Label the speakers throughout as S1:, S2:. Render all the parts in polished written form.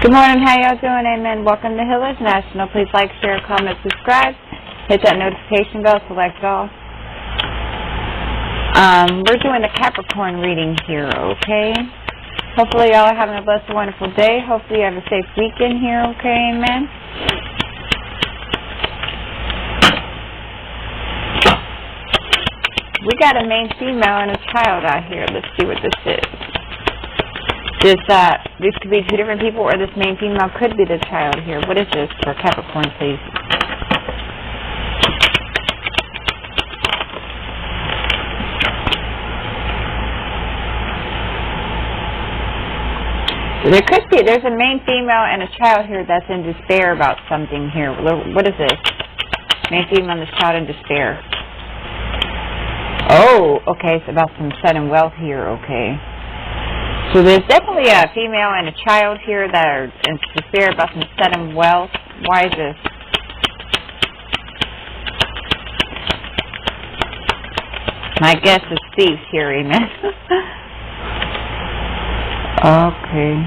S1: Good morning, how y'all doing? Amen. Welcome to Healers National. Please like, share, comment, subscribe. Hit that notification bell, select all. We're doing the Capricorn reading here, okay? Hopefully y'all are having a blessed, wonderful day. Hopefully you have a safe weekend here, okay? Amen. We got a male female and a child out here. Let's see what this is. This could be two different people, or this main female could be the child here. What is this for Capricorn, please? So there's a main female and a child here that's in despair about something here. What is this? Main female and this child in despair. Oh, okay, it's about some sudden wealth here, okay. So there's definitely a female and a child here that are in despair about some sudden wealth. Why is this? My guess is thieves here, amen. Okay.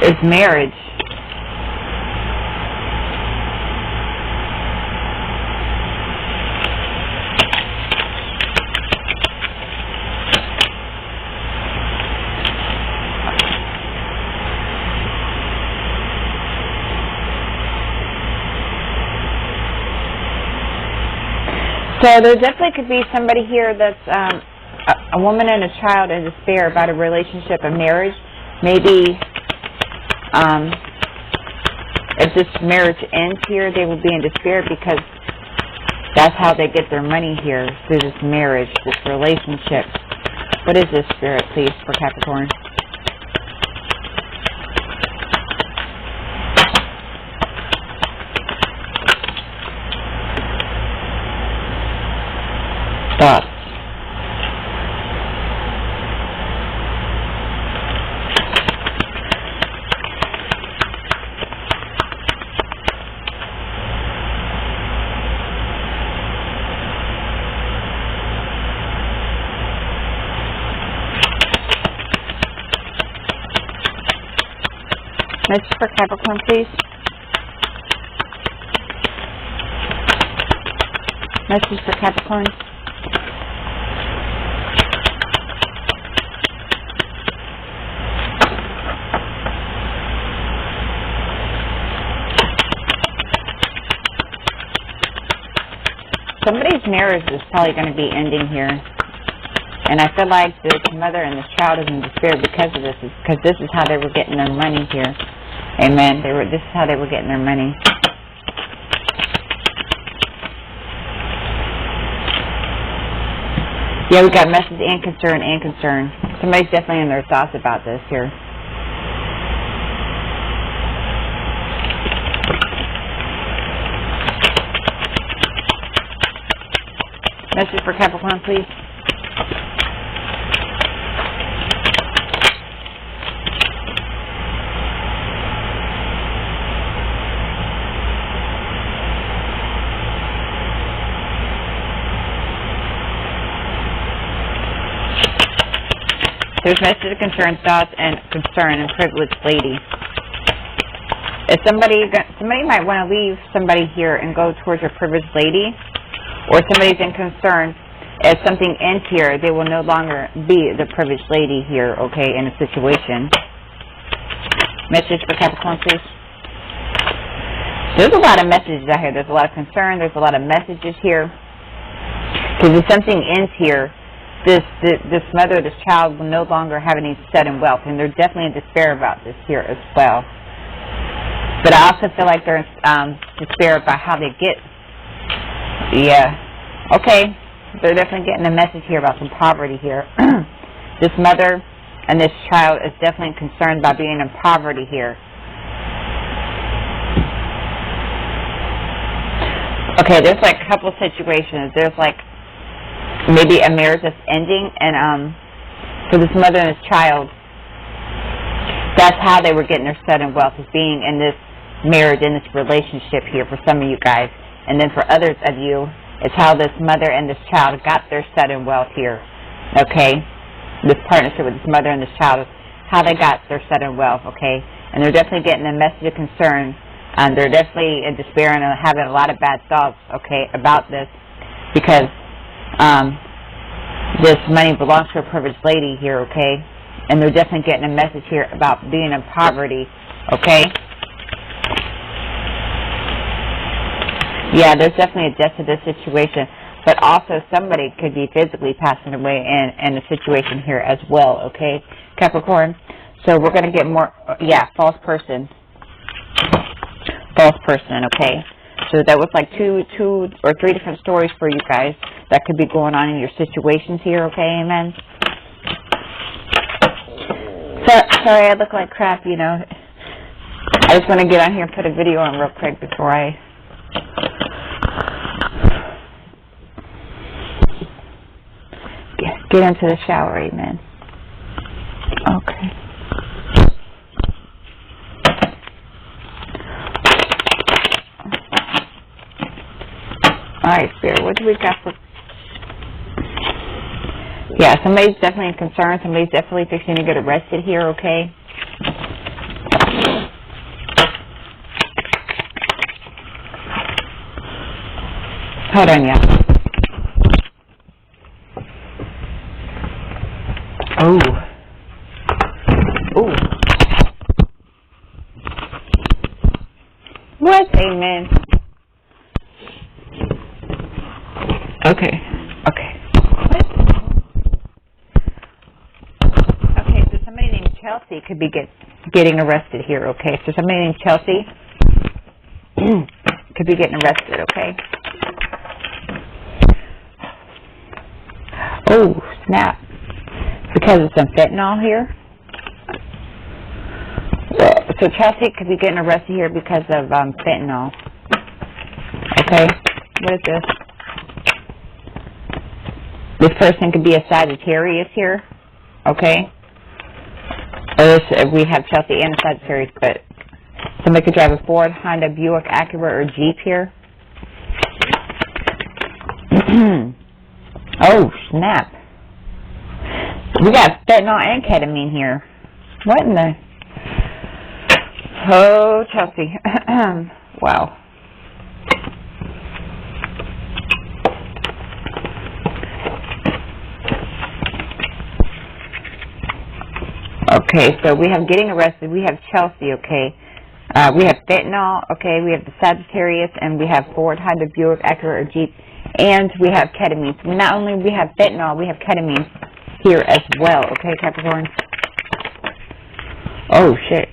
S1: It's marriage. So there definitely could be somebody here that's a woman and a child in despair about a relationship, a marriage. Maybe if this marriage ends here, they will be in despair because that's how they get their money here, through this marriage, this relationship. What is this, Spirit, please, for Capricorn? Thoughts. Message for Capricorn, please. Message for Capricorn. Somebody's marriage is probably going to be ending here. And I feel like this mother and this child is in despair because of this. Because this is how they were getting their money here. Amen. This is how they were getting their money. Yeah, we got message and concern and concern. Somebody's definitely in their thoughts about this here. Message for Capricorn, please. There's message of concern, thoughts, and concern, and privileged lady. If somebody might want to leave somebody here and go towards a privileged lady, or somebody's in concern, if something ends here, they will no longer be the privileged lady here, okay, in a situation. Message for Capricorn, please. There's a lot of messages out here. There's a lot of concern. There's a lot of messages here. Because if something ends here, this mother, this child will no longer have any sudden wealth, and they're definitely in despair about this here as well. But I also feel like they're in despair about how they get. Yeah. Okay. They're definitely getting a message here about some poverty here. This mother and this child is definitely concerned about being in poverty here. Okay, there's like a couple situations. There's like maybe a marriage that's ending, and for this mother and this child, that's how they were getting their sudden wealth, is being in this marriage, in this relationship here for some of you guys. And then for others of you, it's how this mother and this child got their sudden wealth here. Okay? This partnership with this mother and this child how they got their sudden wealth, okay? And they're definitely getting a message of concern. They're definitely in despair and having a lot of bad thoughts, okay, about this, because this money belongs to a privileged lady here, okay? And they're definitely getting a message here about being in poverty, okay? Yeah, there's definitely a death to this situation, but also somebody could be physically passing away in a situation here as well, okay, Capricorn? So we're going to get more, yeah, false person, okay? So that was like two or three different stories for you guys that could be going on in your situations here, okay, amen? Sorry, I look like crap, you know. I just want to get on here and put a video on real quick before I... get into the shower, amen. Okay. Alright, Spirit, what do we got for... Yeah, somebody's definitely concerned. Somebody's definitely fixing to get arrested here, okay? Hold on, yeah. Oh. Oh. What? Amen. Okay. Okay. What? Okay, so somebody named Chelsea could be getting arrested here, okay? So somebody named Chelsea could be getting arrested, okay? Oh, snap. Because of some fentanyl here. So Chelsea could be getting arrested here because of fentanyl. Okay, what is this? This person could be a Sagittarius here. Okay. We have Chelsea and a Sagittarius, but somebody could drive a Ford, Honda, Buick, Acura, or Jeep here. Oh, snap. We got fentanyl and ketamine here. What in the... Oh, Chelsea. Wow. Okay, so we have getting arrested. We have Chelsea, okay. We have fentanyl, okay. We have the Sagittarius, and we have Ford, Honda, Buick, Acura, or Jeep. And we have ketamine. So not only we have fentanyl, we have ketamine here as well, okay, Capricorn? Oh, shit.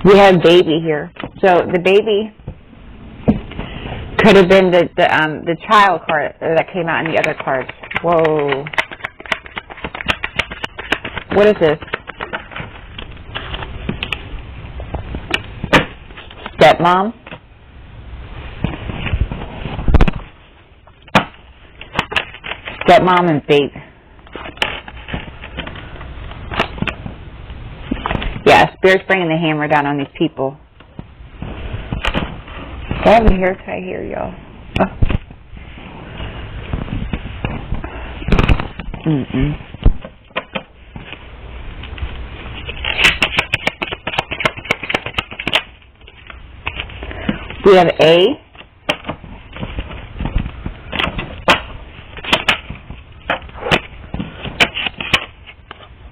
S1: We have baby here. So the baby could have been the child card that came out in the other cards. Whoa. What is this? Stepmom? Stepmom and babe. Yeah, Spirit's bringing the hammer down on these people. I have a hair tie here, y'all. Oh. We have A.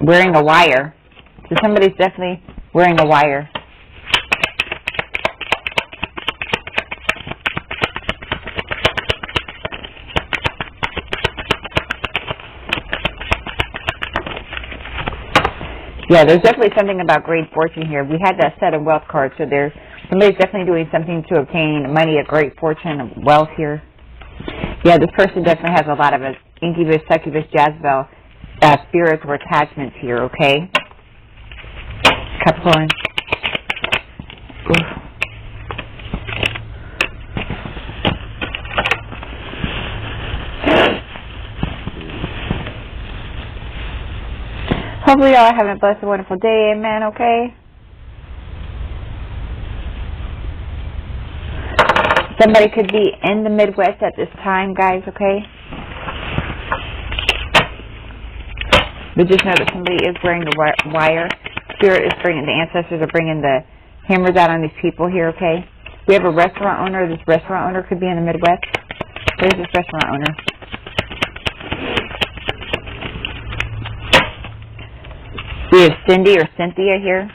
S1: Wearing a wire. So somebody's definitely wearing a wire. Yeah, there's definitely something about great fortune here. We had that set of wealth cards, so somebody's definitely doing something to obtain money, a great fortune, of wealth here. Yeah, this person definitely has a lot of incubus, succubus, Jezebel, spirits or attachments here, okay? Capricorn. Oof. Hopefully y'all are having a blessed, wonderful day, amen, okay? Somebody could be in the Midwest at this time, guys, okay? But just know that somebody is wearing the wire. Spirit is bringing, the ancestors are bringing the hammers out on these people here, okay? We have a restaurant owner. This restaurant owner could be in the Midwest. Where's this restaurant owner? We have Cindy or Cynthia here.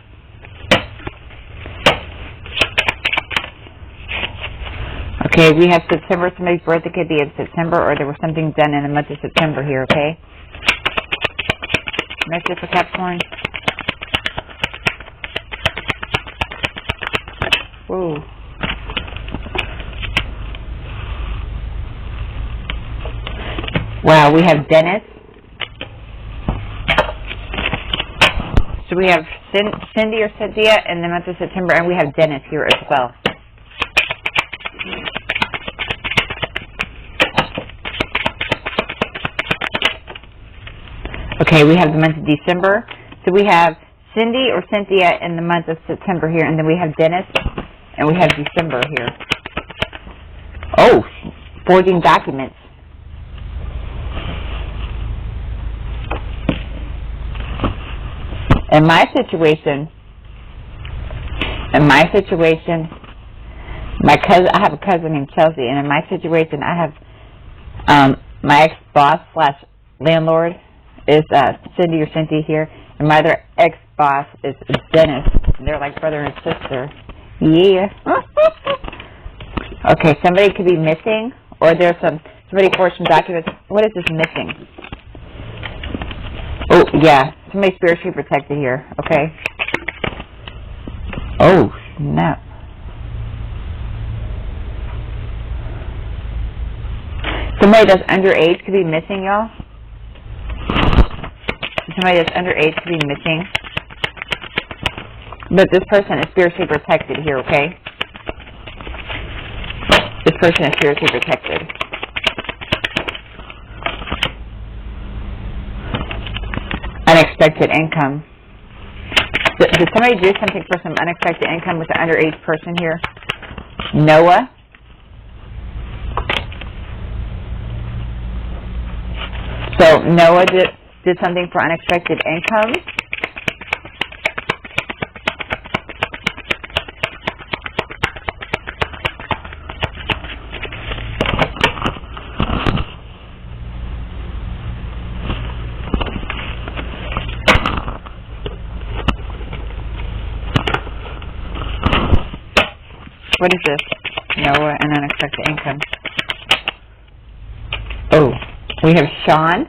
S1: Okay, we have September. Somebody's birthday could be in September, or there was something done in the month of September here, okay? Message for Capricorn. Whoa. Wow, we have Dennis. So we have Cindy or Cynthia in the month of September, and we have Dennis here as well. Okay, we have the month of December. So we have Cindy or Cynthia in the month of September here, and then we have Dennis, and we have December here. Oh, forging documents. In my situation, I have a cousin named Chelsea, and in my situation, I have my ex-boss / landlord is Cindy or Cynthia here, and my other ex-boss is Dennis. And they're like brother and sister. Yeah. Okay, somebody could be missing, or there's somebody forged some documents. What is this missing? Oh, yeah. Somebody's spiritually protected here, okay? Oh, snap. Somebody that's underage could be missing, y'all. Somebody that's underage could be missing. But this person is spiritually protected here, okay? This person is spiritually protected. Unexpected income. Did somebody do something for some unexpected income with the underage person here? Noah. So Noah did something for unexpected income. What is this? Noah and unexpected income. Oh, we have Sean.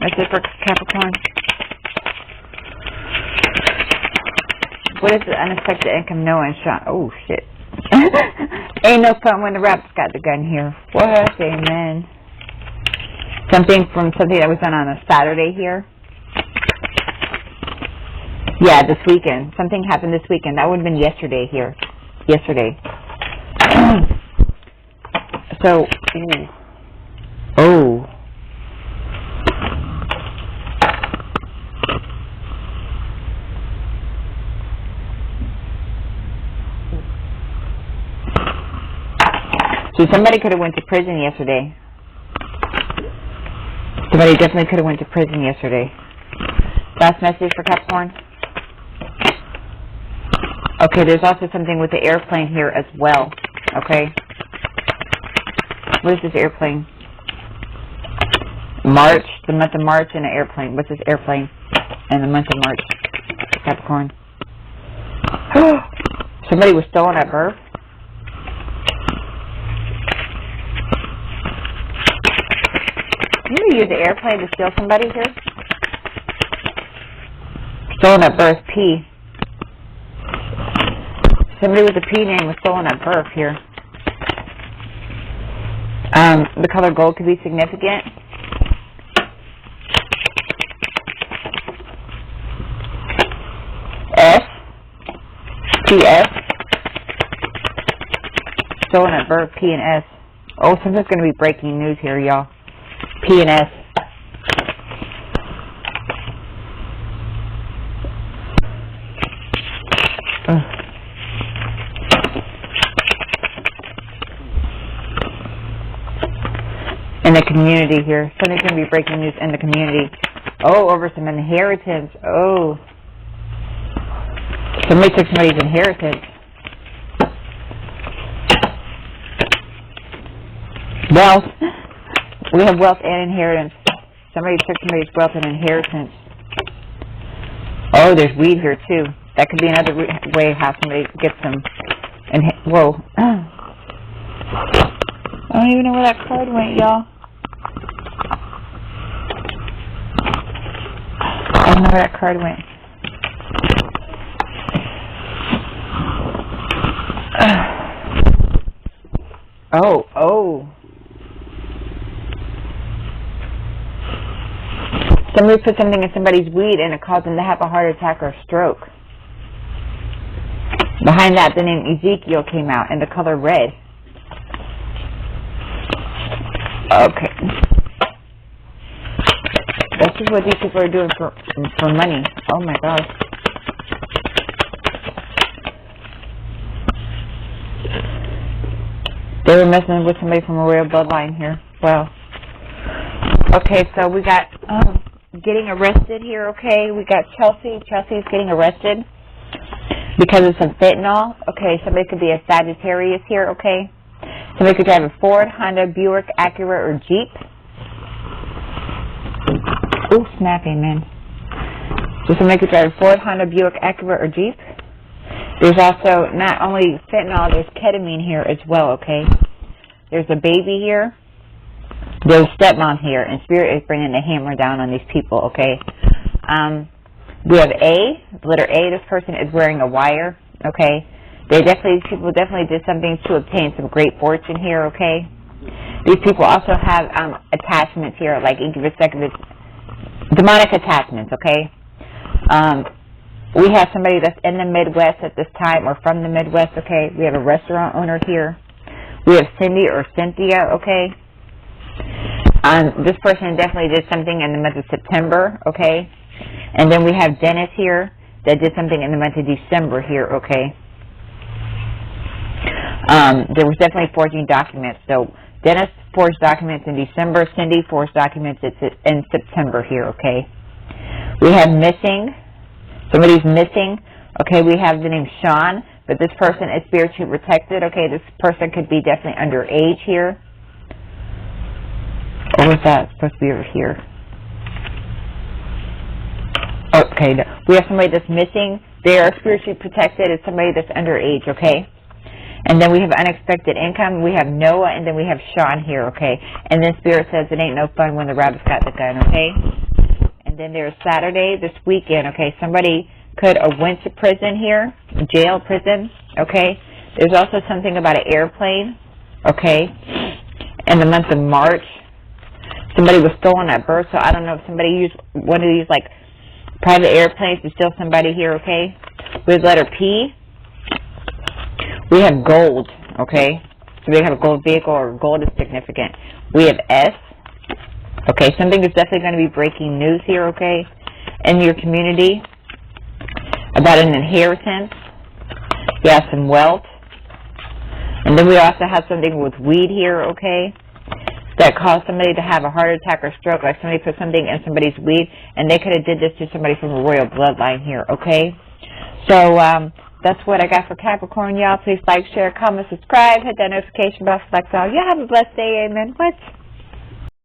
S1: That's it for Capricorn. What is the unexpected income? Noah and Sean. Oh, shit. Ain't no fun when the rap's got the gun here. What? Amen. Something that was done on a Saturday here. Yeah, this weekend. Something happened this weekend. That would have been yesterday here. Yesterday. So, oh. So somebody could have went to prison yesterday. Somebody definitely could have went to prison yesterday. Last message for Capricorn. Okay, there's also something with the airplane here as well. Okay. What is this airplane? March, the month of March, and an airplane. What's this airplane in the month of March? Capricorn. Somebody was stolen at birth. You use the airplane to steal somebody here? Stolen at birth, P. Somebody with a P name was stolen at birth here. The color gold could be significant. S. P-S. Stolen at birth, P and S. Oh, something's going to be breaking news here, y'all. P and S. In the community here. Something's going to be breaking news in the community. Oh, over some inheritance. Oh. Somebody took somebody's inheritance. Wealth. We have wealth and inheritance. Somebody took somebody's wealth and inheritance. Oh, there's weed here too. That could be another way how somebody gets some. Whoa. I don't even know where that card went, y'all. I don't know where that card went. Oh. Somebody put something in somebody's weed and it caused them to have a heart attack or stroke. Behind that, the name Ezekiel came out in the color red. Okay. This is what these people are doing for money. Oh my gosh. They were messing with somebody from a royal bloodline here. Wow. Okay, so we got getting arrested here, okay? We got Chelsea. Chelsea's getting arrested because of some fentanyl. Okay, somebody could be a Sagittarius here, okay? Somebody could drive a Ford, Honda, Buick, Acura, or Jeep. Ooh, snap, amen. So somebody could drive a Ford, Honda, Buick, Acura, or Jeep. There's also not only fentanyl, there's ketamine here as well, okay? There's a baby here. There's stepmom here, and Spirit is bringing the hammer down on these people, okay? We have A, the letter A. This person is wearing a wire, okay? These people definitely did something to obtain some great fortune here, okay? These people also have attachments here, like incubus, succubus, demonic attachments, okay? We have somebody that's in the Midwest at this time, or from the Midwest, okay? We have a restaurant owner here. We have Cindy or Cynthia, okay? This person definitely did something in the month of September, okay? And then we have Dennis here that did something in the month of December here, okay? There was definitely forging documents. So Dennis forged documents in December. Cindy forged documents in September here, okay? We have missing. Somebody's missing. Okay, we have the name Sean, but this person is spiritually protected. Okay, this person could be definitely underage here. Or was that supposed to be over here? Okay, no. We have somebody that's missing. They are spiritually protected. It's somebody that's underage, okay? And then we have unexpected income. We have Noah, and then we have Sean here, okay? And then Spirit says it ain't no fun when the rabbit's got the gun, okay? And then there's Saturday, this weekend, okay? Somebody could have went to prison here, jail, prison, okay? There's also something about an airplane, okay? In the month of March, somebody was stolen at birth, so I don't know if somebody used one of these, like, private airplanes to steal somebody here, okay? With letter P, we have gold, okay? So we have a gold vehicle, or gold is significant. We have S, okay? Something is definitely going to be breaking news here, okay? In your community about an inheritance. We have some wealth. And then we also have something with weed here, okay? That caused somebody to have a heart attack or stroke, like somebody put something in somebody's weed, and they could have did this to somebody from a royal bloodline here, okay? So, that's what I got for Capricorn, y'all. Please like, share, comment, subscribe, hit that notification bell, select all. Y'all have a blessed day, amen. What?